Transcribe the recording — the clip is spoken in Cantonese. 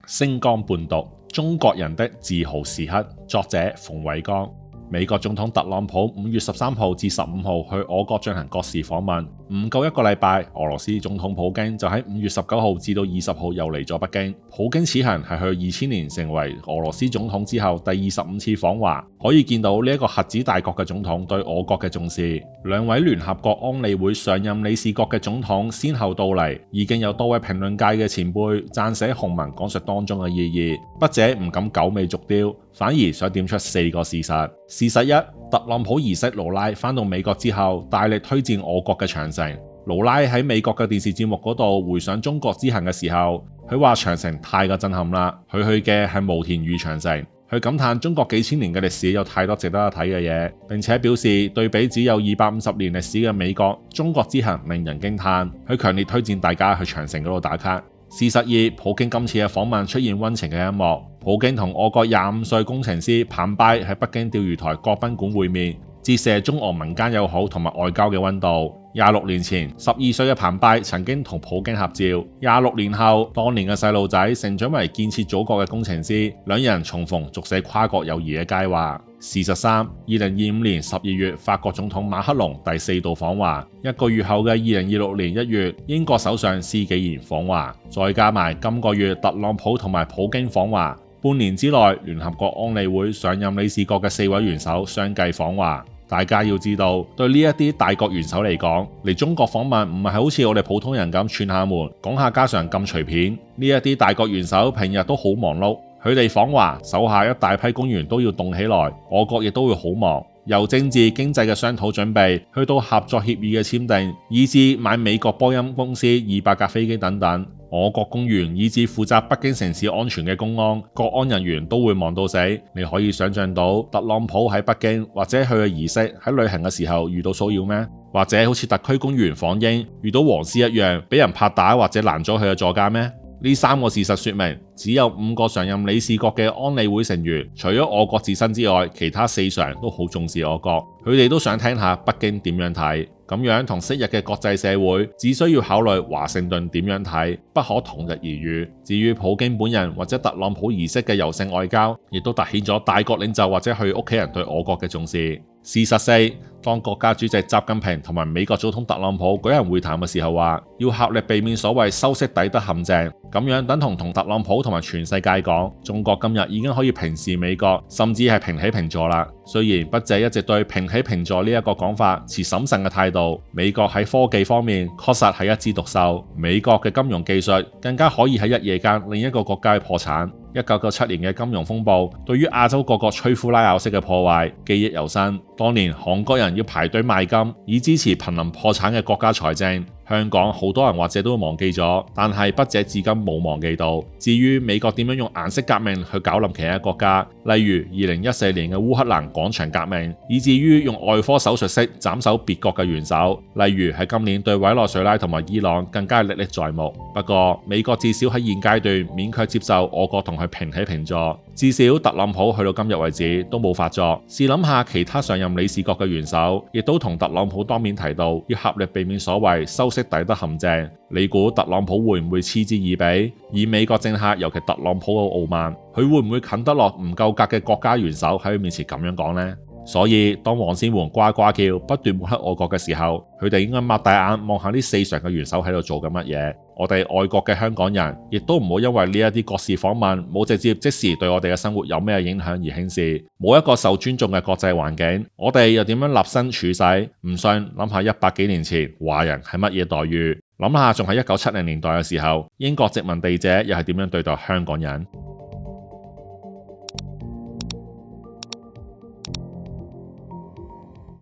星光伴讀中國人的自豪時刻，作者馮偉剛。美國總統特朗普5月13號至15號去我國進行國事訪問，唔夠一個禮拜，俄羅斯總統普京就喺5月19號至到20號又嚟咗北京。普京此行係去2000年成為俄羅斯總統之後第25次訪華，可以見到呢一個核子大國嘅總統對我國嘅重視。兩位聯合國安理會常任理事國嘅總統先後到嚟，已經有多位評論界嘅前輩撰寫紅文講述當中嘅意義，筆者唔敢九尾續貂，反而想點出4個事實。事實一，特朗普兒媳勞拉返到美國之後，大力推薦我國嘅長城。勞拉喺美國嘅電視節目嗰度回想中國之行嘅時候，佢話長城太過震撼啦，佢去嘅係耆田峪長城。佢感嘆中國幾千年嘅歷史有太多值得一睇嘅嘢，並且表示對比只有250年歷史嘅美國，中國之行令人驚嘆。佢強烈推薦大家去長城嗰度打卡。事實二，普京今次嘅訪問出現溫情嘅一幕。普京同我國25歲工程師彭拜喺北京釣魚台國賓館會面，折射中俄民間友好同埋外交嘅溫度。26年前，12歲嘅彭拜曾經同普京合照。26年後，當年嘅細路仔成長為建設祖國嘅工程師，兩人重逢續寫跨國友誼嘅佳話。事實三，2025年12月，法國總統馬克龍第4度訪華，1個月後嘅2026年1月，英國首相施紀賢訪華，再加埋今個月特朗普同埋普京訪華，半年之內，聯合國安理會常任理事國嘅4位元首相繼訪華。大家要知道，對呢一啲大國元首嚟講，嚟中國訪問唔係好似我哋普通人咁串下門、講下家常咁隨便。呢一啲大國元首平日都好忙碌，佢哋訪華，手下一大批官員都要動起來，我國亦都會好忙。由政治經濟嘅商討準備，去到合作協議嘅簽訂，以至買美國波音公司200架飛機等等，我國公員以至負責北京城市安全嘅公安、國安人員都會忙到死。你可以想象到特朗普喺北京或者佢嘅兒媳喺旅行嘅時候遇到騷擾咩？或者好似特區公員訪英遇到黃絲一樣，俾人拍打或者攔咗佢嘅座駕咩？呢3個事實說明，只有5個常任理事國嘅安理會成員，除咗我國自身之外，其他4常都好重視我國，佢哋都想聽下北京點樣睇。咁樣同昔日嘅國際社會，只需要考慮華盛頓點樣睇，不可同日而語。至於普京本人或者特朗普儀式嘅柔性外交，亦都凸顯咗大國領袖或者佢屋企人對我國嘅重視。事實4，當國家主席習近平同埋美國總統特朗普舉行會談嘅時候話，要合力避免所謂修昔底德陷阱，咁樣等同特朗普同埋全世界講，中國今日已經可以平視美國，甚至係平起平坐啦。雖然筆者一直對平起平坐呢一個講法持審慎嘅態度，美國喺科技方面確實係一枝獨秀，美國嘅金融技術更加可以喺一夜間令一個國家破產。1997年嘅金融風暴對於亞洲各國摧枯拉朽式嘅破壞記憶猶新，當年韓國人要排隊賣金以支持瀕臨破產嘅國家財政。香港好多人或者都忘記咗，但係筆者至今冇忘記到。至於美國點樣用顏色革命去搞冧其他國家，例如2014年嘅烏克蘭廣場革命，以至於用外科手術式斬首別國嘅元首，例如喺今年對委內瑞拉同埋伊朗更加歷歷在目。不過美國至少喺現階段勉強接受我國同佢平起平坐，至少特朗普去到今日為止都冇發作。試諗下其他上任理事國嘅元首，亦都同特朗普當面提到要合力避免所謂修昔底德陷阱，你估特朗普會唔會嗤之以鼻？以美國政客，尤其特朗普嘅傲慢，佢會唔會近得落唔夠格嘅國家元首喺佢面前咁樣講呢？所以當黃絲們呱呱叫，不斷抹黑我國嘅時候，佢哋應該擘大眼望下呢4常嘅元首喺度做緊乜嘢。我哋愛國嘅香港人，亦都唔好因為呢一啲國事訪問冇直接即時對我哋嘅生活有咩影響而輕視。冇一個受尊重嘅國際環境，我哋又點樣立身處世？唔信諗下100幾年前華人係乜嘢待遇？諗下仲喺1970年代嘅時候，英國殖民地者又係點樣對待香港人？